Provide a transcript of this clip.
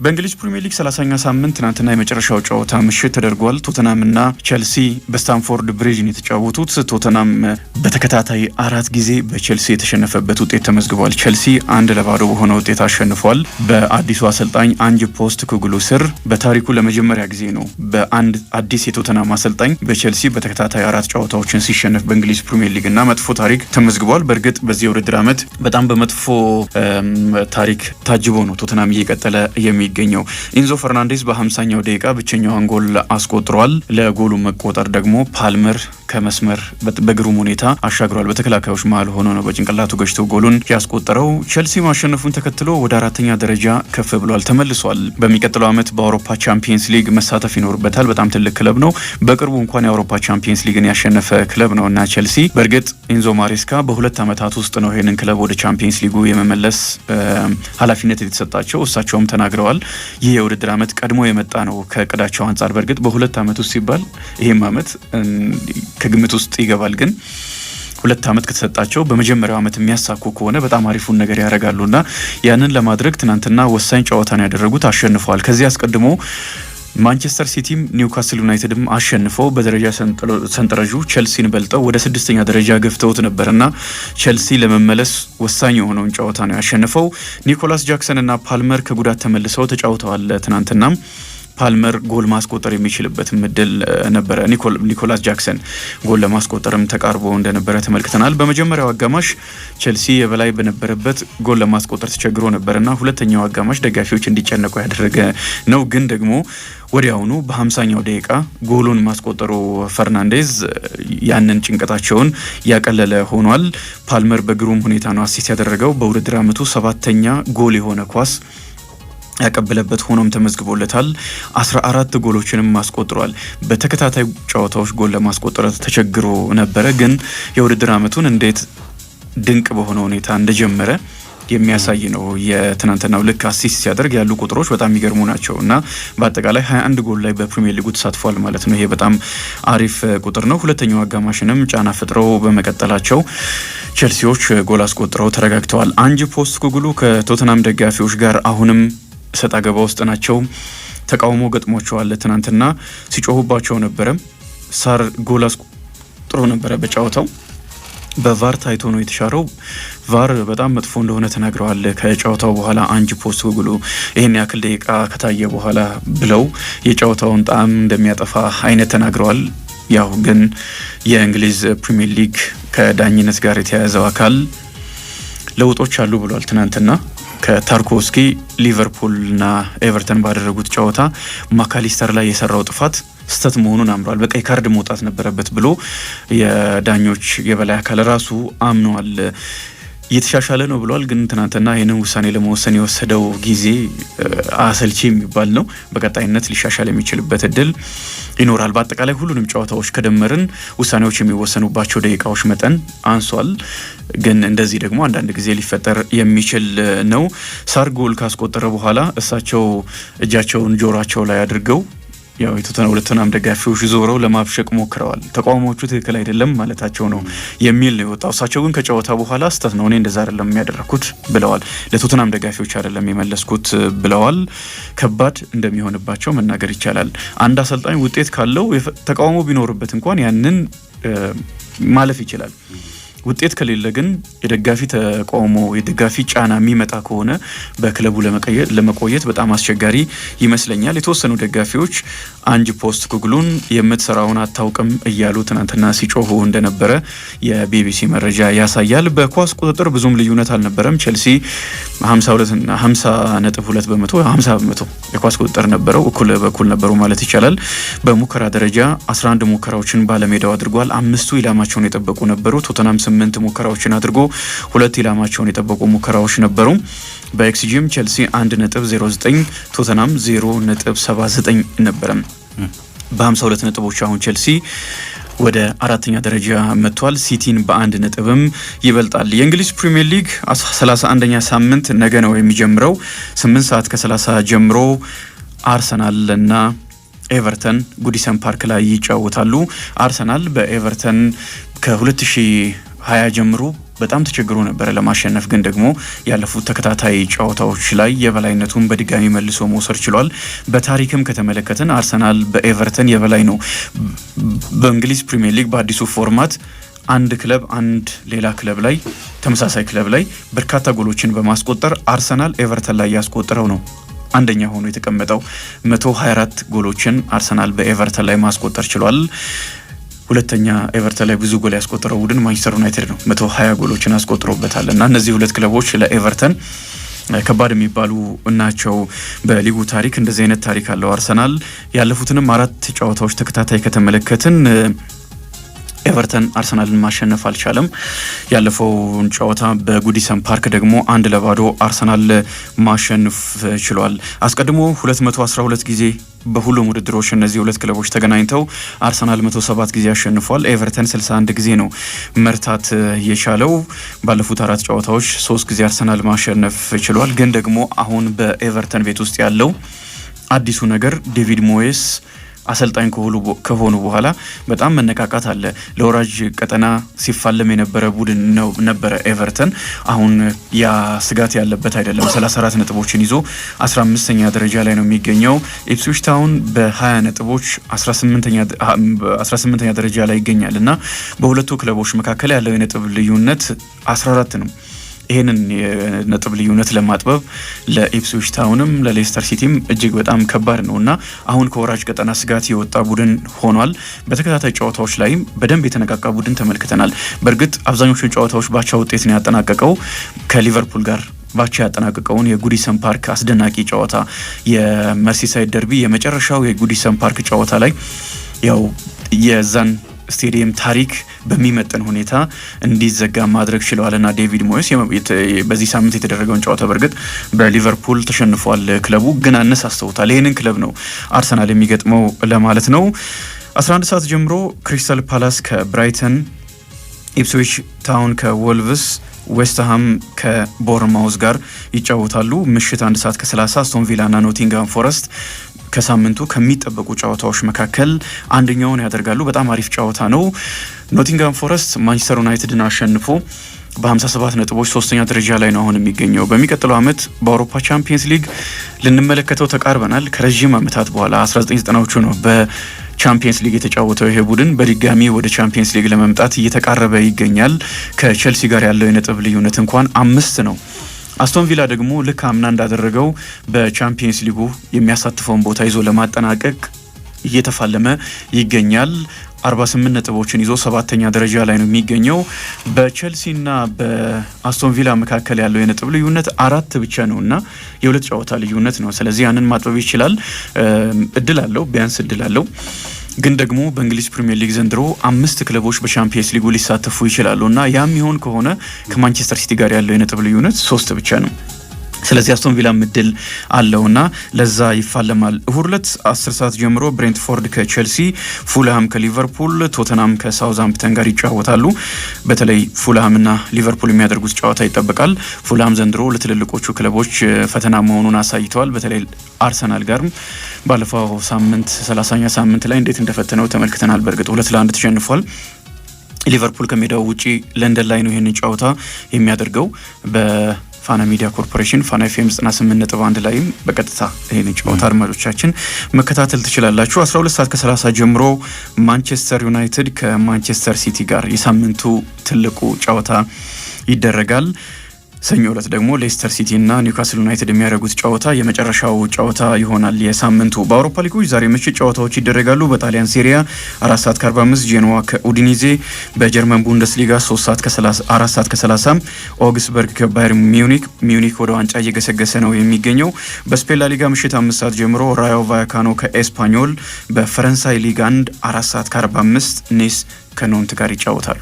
በእንግሊዝ ፕሪሚየር ሊግ 30ኛ ሳምንት ትናንትና የመጨረሻው ጨዋታ ምሽት ተደርጓል። ቶተናምና ቸልሲ በስታንፎርድ ብሪጅ የተጫወቱት ቶተናም በተከታታይ 4 ጊዜ በቸልሲ የተሸነፈበት ውጤት ተመዝግቧል። ቸልሲ 1-0 በሆነ ውጤት አሸንፏል። በአዲሱ አሰልጣኝ አንጅ ፖስት ኩግሉ ስር በታሪኩ ለመጀመሪያ ጊዜ ነው በአንድ አዲስ የቶተናም አሰልጣኝ በቸልሲ በተከታታይ 4 ጨዋታዎችን ሲሸነፍ በእንግሊዝ ፕሪሚየር ሊግ እና መጥፎ ታሪክ ተመዝግቧል። በእርግጥ በዚህ የውድድር ዓመት በጣም በመጥፎ ታሪክ ታጅቦ ነው ቶተናም እየቀጠለ የሚገኘው። ኢንዞ ፈርናንዴዝ በ50ኛው ደቂቃ ብቸኛውን ጎል አስቆጥሯል። ለጎሉ መቆጠር ደግሞ ፓልመር ከመስመር በግሩም ሁኔታ አሻግሯል። በተከላካዮች መሃል ሆኖ ነው በጭንቅላቱ ገጭቶ ጎሉን ያስቆጠረው። ቸልሲ ማሸነፉን ተከትሎ ወደ 4ኛ ደረጃ ከፍ ብሏል፣ ተመልሷል። በሚቀጥለው ዓመት በአውሮፓ ቻምፒየንስ ሊግ መሳተፍ ይኖርበታል። በጣም ትልቅ ክለብ ነው። በቅርቡ እንኳን የአውሮፓ ቻምፒየንስ ሊግን ያሸነፈ ክለብ ነው እና ቸልሲ በእርግጥ ኢንዞ ማሬስካ በ2 ዓመታት ውስጥ ነው ይህንን ክለብ ወደ ቻምፒየንስ ሊጉ የመመለስ ኃላፊነት የተሰጣቸው። እሳቸውም ተናግረዋል። ይህ የውድድር ዓመት ቀድሞ የመጣ ነው ከእቅዳቸው አንጻር። በእርግጥ በ2 ዓመት ውስጥ ሲባል ይህም ዓመት ከግምት ውስጥ ይገባል። ግን 2 ዓመት ከተሰጣቸው በመጀመሪያው ዓመት የሚያሳኩ ከሆነ በጣም አሪፉን ነገር ያደርጋሉና ያንን ለማድረግ ትናንትና ወሳኝ ጨዋታን ያደረጉት አሸንፈዋል። ከዚህ አስቀድሞ ማንቸስተር ሲቲም ኒውካስል ዩናይትድም አሸንፈው በደረጃ ሰንጠረዡ ቸልሲን በልጠው ወደ 6ኛ ደረጃ ገፍተውት ነበርና ቸልሲ ለመመለስ ወሳኝ የሆነውን ጨዋታ ነው ያሸንፈው። ኒኮላስ ጃክሰን እና ፓልመር ከጉዳት ተመልሰው ተጫውተዋል። ትናንትናም ፓልመር ጎል ማስቆጠር የሚችልበት እድል ነበረ። ኒኮላስ ጃክሰን ጎል ለማስቆጠርም ተቃርቦ እንደነበረ ተመልክተናል። በመጀመሪያው አጋማሽ ቸልሲ የበላይ በነበረበት ጎል ለማስቆጠር ተቸግሮ ነበርና ሁለተኛው አጋማሽ ደጋፊዎች እንዲጨነቁ ያደረገ ነው። ግን ደግሞ ወዲያውኑ በ50ኛው ደቂቃ ጎሉን ማስቆጠሩ ፈርናንዴዝ ያንን ጭንቀታቸውን ያቀለለ ሆኗል። ፓልመር በግሩም ሁኔታ ነው አሲስት ያደረገው። በውድድር ዓመቱ 7ኛ ጎል የሆነ ኳስ ያቀበለበት ሆኖም ተመዝግቦለታል። 14 ጎሎችንም አስቆጥሯል። በተከታታይ ጨዋታዎች ጎል ለማስቆጠር ተቸግሮ ነበረ። ግን የውድድር ዓመቱን እንዴት ድንቅ በሆነ ሁኔታ እንደጀመረ የሚያሳይ ነው። የትናንትናው ልክ አሲስት ሲያደርግ ያሉ ቁጥሮች በጣም የሚገርሙ ናቸው እና በአጠቃላይ 21 ጎል ላይ በፕሪሚየር ሊጉ ተሳትፏል ማለት ነው። ይሄ በጣም አሪፍ ቁጥር ነው። ሁለተኛው አጋማሽንም ጫና ፈጥረው በመቀጠላቸው ቸልሲዎች ጎል አስቆጥረው ተረጋግተዋል። አንጅ ፖስት ኩግሉ ከቶተናም ደጋፊዎች ጋር አሁንም ሰጣ ገባ ውስጥ ናቸው። ተቃውሞ ገጥሟቸዋል። ትናንትና ሲጮሁባቸው ነበረ። ሳር ጎል አስቆጥሮ ነበረ በጨዋታው በቫር ታይቶ ነው የተሻረው። ቫር በጣም መጥፎ እንደሆነ ተናግረዋል። ከጨዋታው በኋላ አንጅ ፖስት ኩግሉ ይህን ያክል ደቂቃ ከታየ በኋላ ብለው የጨዋታውን ጣዕም እንደሚያጠፋ አይነት ተናግረዋል። ያው ግን የእንግሊዝ ፕሪሚየር ሊግ ከዳኝነት ጋር የተያያዘው አካል ለውጦች አሉ ብሏል። ትናንትና ከታርኮስኪ ሊቨርፑልና ኤቨርተን ባደረጉት ጨዋታ ማካሊስተር ላይ የሰራው ጥፋት ስተት መሆኑን አምሯል። በቀይ ካርድ መውጣት ነበረበት ብሎ የዳኞች የበላይ አካል ራሱ አምነዋል። እየተሻሻለ ነው ብሏል። ግን ትናንትና ይህንን ውሳኔ ለመወሰን የወሰደው ጊዜ አሰልቺ የሚባል ነው። በቀጣይነት ሊሻሻል የሚችልበት እድል ይኖራል። በአጠቃላይ ሁሉንም ጨዋታዎች ከደመርን ውሳኔዎች የሚወሰኑባቸው ደቂቃዎች መጠን አንሷል። ግን እንደዚህ ደግሞ አንዳንድ ጊዜ ሊፈጠር የሚችል ነው። ሳር ጎል ካስቆጠረ በኋላ እሳቸው እጃቸውን ጆሯቸው ላይ አድርገው ያው የቶተናም ደጋፊዎች ዞረው ለማብሸቅ ሞክረዋል። ተቃውሞዎቹ ትክክል አይደለም ማለታቸው ነው የሚል ነው የወጣው። እሳቸው ግን ከጨዋታ በኋላ ስተት ነው፣ እኔ እንደዛ አይደለም የሚያደርኩት ብለዋል። ለቶተናም ደጋፊዎች አይደለም የመለስኩት ብለዋል። ከባድ እንደሚሆንባቸው መናገር ይቻላል። አንድ አሰልጣኝ ውጤት ካለው ተቃውሞ ቢኖርበት እንኳን ያንን ማለፍ ይችላል። ውጤት ከሌለ ግን የደጋፊ ተቃውሞ የደጋፊ ጫና የሚመጣ ከሆነ በክለቡ ለመቆየት በጣም አስቸጋሪ ይመስለኛል። የተወሰኑ ደጋፊዎች አንጅ ፖስት ኩግሉን የምትሰራውን አታውቅም እያሉ ትናንትና ሲጮሁ እንደነበረ የቢቢሲ መረጃ ያሳያል። በኳስ ቁጥጥር ብዙም ልዩነት አልነበረም። ቸልሲ 50.2 በመቶ 50 በመቶ የኳስ ቁጥጥር ነበረው። እኩል በኩል ነበሩ ማለት ይቻላል። በሙከራ ደረጃ 11 ሙከራዎችን ባለሜዳው አድርጓል። 5ቱ ኢላማቸውን የጠበቁ ነበሩ። ቶተናም 8 ሙከራዎችን አድርጎ 2 ኢላማቸውን የጠበቁ ሙከራዎች ነበሩ። በኤክስጂም ቸልሲ 1.09 ቶተናም 0.79 ነበረ። በ52 ነጥቦች አሁን ቸልሲ ወደ 4ኛ ደረጃ መጥቷል። ሲቲን በ1 ነጥብም ይበልጣል። የእንግሊዝ ፕሪሚየር ሊግ 31ኛ ሳምንት ነገ ነው የሚጀምረው። 8 ሰዓት ከ30 ጀምሮ አርሰናል እና ኤቨርተን ጉዲሰን ፓርክ ላይ ይጫወታሉ። አርሰናል በኤቨርተን ከ2020 ጀምሮ በጣም ተቸግሮ ነበር ለማሸነፍ፣ ግን ደግሞ ያለፉት ተከታታይ ጨዋታዎች ላይ የበላይነቱን በድጋሚ መልሶ መውሰድ ችሏል። በታሪክም ከተመለከትን አርሰናል በኤቨርተን የበላይ ነው። በእንግሊዝ ፕሪሚየር ሊግ በአዲሱ ፎርማት አንድ ክለብ አንድ ሌላ ክለብ ላይ ተመሳሳይ ክለብ ላይ በርካታ ጎሎችን በማስቆጠር አርሰናል ኤቨርተን ላይ ያስቆጠረው ነው አንደኛ ሆኖ የተቀመጠው። 124 ጎሎችን አርሰናል በኤቨርተን ላይ ማስቆጠር ችሏል። ሁለተኛ ኤቨርተን ላይ ብዙ ጎል ያስቆጠረው ቡድን ማንቸስተር ዩናይትድ ነው፣ 120 ጎሎችን አስቆጥሮበታል። እና እነዚህ ሁለት ክለቦች ለኤቨርተን ከባድ የሚባሉ ናቸው። በሊጉ ታሪክ እንደዚህ አይነት ታሪክ አለው አርሰናል። ያለፉትንም 4 ጨዋታዎች ተከታታይ ከተመለከትን ኤቨርተን አርሰናልን ማሸነፍ አልቻለም። ያለፈውን ጨዋታ በጉዲሰን ፓርክ ደግሞ 1-0 አርሰናል ማሸነፍ ችሏል። አስቀድሞ 212 ጊዜ በሁሉም ውድድሮች እነዚህ ሁለት ክለቦች ተገናኝተው አርሰናል 107 ጊዜ አሸንፏል። ኤቨርተን 61 ጊዜ ነው መርታት የቻለው። ባለፉት 4 ጨዋታዎች 3 ጊዜ አርሰናል ማሸነፍ ችሏል። ግን ደግሞ አሁን በኤቨርተን ቤት ውስጥ ያለው አዲሱ ነገር ዴቪድ ሞየስ አሰልጣኝ ከሆኑ በኋላ በጣም መነቃቃት አለ። ለወራጅ ቀጠና ሲፋለም የነበረ ቡድን ነበረ ኤቨርተን። አሁን ያ ስጋት ያለበት አይደለም። 34 ነጥቦችን ይዞ 15ኛ ደረጃ ላይ ነው የሚገኘው። ኢፕስዊች ታውን በ20 ነጥቦች 18ኛ ደረጃ ላይ ይገኛል እና በሁለቱ ክለቦች መካከል ያለው የነጥብ ልዩነት 14 ነው። ይህንን የነጥብ ልዩነት ለማጥበብ ለኢፕስዊች ታውንም ለሌስተር ሲቲም እጅግ በጣም ከባድ ነው እና አሁን ከወራጅ ቀጠና ስጋት የወጣ ቡድን ሆኗል። በተከታታይ ጨዋታዎች ላይም በደንብ የተነቃቃ ቡድን ተመልክተናል። በእርግጥ አብዛኞቹን ጨዋታዎች ባቻ ውጤት ነው ያጠናቀቀው። ከሊቨርፑል ጋር ባቻ ያጠናቀቀውን የጉዲሰን ፓርክ አስደናቂ ጨዋታ፣ የመርሲሳይድ ደርቢ የመጨረሻው የጉዲሰን ፓርክ ጨዋታ ላይ ያው የዛን ስቴዲየም ታሪክ በሚመጥን ሁኔታ እንዲዘጋ ማድረግ ችለዋልና ዴቪድ ሞየስ በዚህ ሳምንት የተደረገውን ጨዋታ በእርግጥ በሊቨርፑል ተሸንፏል። ክለቡ ግን አነሳስተውታል። ይህንን ክለብ ነው አርሰናል የሚገጥመው ለማለት ነው። 11 ሰዓት ጀምሮ ክሪስታል ፓላስ ከብራይተን፣ ኢፕስዊች ታውን ከወልቭስ፣ ዌስትሃም ከቦርማውዝ ጋር ይጫወታሉ። ምሽት 1 ሰዓት ከ30 አስቶን ቪላ እና ኖቲንግሃም ፎረስት ከሳምንቱ ከሚጠበቁ ጨዋታዎች መካከል አንደኛውን ያደርጋሉ። በጣም አሪፍ ጨዋታ ነው። ኖቲንግሃም ፎረስት ማንቸስተር ዩናይትድን አሸንፎ በ57 ነጥቦች 3ኛ ደረጃ ላይ ነው አሁን የሚገኘው። በሚቀጥለው ዓመት በአውሮፓ ቻምፒየንስ ሊግ ልንመለከተው ተቃርበናል። ከረዥም ዓመታት በኋላ 1990ዎቹ ነው በቻምፒየንስ ሊግ የተጫወተው ይሄ ቡድን በድጋሚ ወደ ቻምፒየንስ ሊግ ለመምጣት እየተቃረበ ይገኛል። ከቼልሲ ጋር ያለው የነጥብ ልዩነት እንኳን 5 ነው። አስቶን ቪላ ደግሞ ልክ አምና እንዳደረገው በቻምፒየንስ ሊጉ የሚያሳትፈውን ቦታ ይዞ ለማጠናቀቅ እየተፋለመ ይገኛል። 48 ነጥቦችን ይዞ 7ኛ ደረጃ ላይ ነው የሚገኘው። በቼልሲና በአስቶን ቪላ መካከል ያለው የነጥብ ልዩነት 4 ብቻ ነው እና የ2 ጨዋታ ልዩነት ነው። ስለዚህ ያንን ማጥበብ ይችላል። እድል አለው፣ ቢያንስ እድል አለው። ግን ደግሞ በእንግሊዝ ፕሪሚየር ሊግ ዘንድሮ 5 ክለቦች በቻምፒየንስ ሊጉ ሊሳተፉ ይችላሉ እና ያም ይሆን ከሆነ ከማንቸስተር ሲቲ ጋር ያለው የነጥብ ልዩነት 3 ብቻ ነው። ስለዚህ አስቶን ቪላ ምድል አለውና ለዛ ይፋለማል። እሁድ ዕለት 10 ሰዓት ጀምሮ ብሬንትፎርድ ከቼልሲ፣ ፉልሃም ከሊቨርፑል፣ ቶተናም ከሳውዝሃምፕተን ጋር ይጫወታሉ። በተለይ ፉልሃምና ሊቨርፑል የሚያደርጉት ጨዋታ ይጠበቃል። ፉልሃም ዘንድሮ ለትልልቆቹ ክለቦች ፈተና መሆኑን አሳይተዋል። በተለይ አርሰናል ጋርም ባለፈው ሳምንት 30ኛ ሳምንት ላይ እንዴት እንደፈተነው ተመልክተናል። በእርግጥ 2-1 ተሸንፏል። ሊቨርፑል ከሜዳው ውጪ ለንደን ላይ ነው ይህንን ጨዋታ የሚያደርገው። ፋና ሚዲያ ኮርፖሬሽን ፋና ኤፍኤም 98.1 ላይም በቀጥታ ይሄን ጨዋታ አድማጮቻችን መከታተል ትችላላችሁ። 12 ሰዓት ከ30 ጀምሮ ማንቸስተር ዩናይትድ ከማንቸስተር ሲቲ ጋር የሳምንቱ ትልቁ ጨዋታ ይደረጋል። ሰኞ ዕለት ደግሞ ሌስተር ሲቲ እና ኒውካስል ዩናይትድ የሚያደርጉት ጨዋታ የመጨረሻው ጨዋታ ይሆናል የሳምንቱ። በአውሮፓ ሊጎች ዛሬ ምሽት ጨዋታዎች ይደረጋሉ። በጣሊያን ሴሪያ 4 ሰዓት ከ45 ጄኖዋ ከኡዲኒዜ፣ በጀርመን ቡንደስሊጋ 4 ሰዓት ከ30 ኦግስበርግ ከባየር ሚዩኒክ ወደ ዋንጫ እየገሰገሰ ነው የሚገኘው። በስፔን ላሊጋ ምሽት 5 ሰዓት ጀምሮ ራዮ ቫያካኖ ከኤስፓኞል፣ በፈረንሳይ ሊግ 1 4 ሰዓት ከ45 ኒስ ከኖንት ጋር ይጫወታሉ።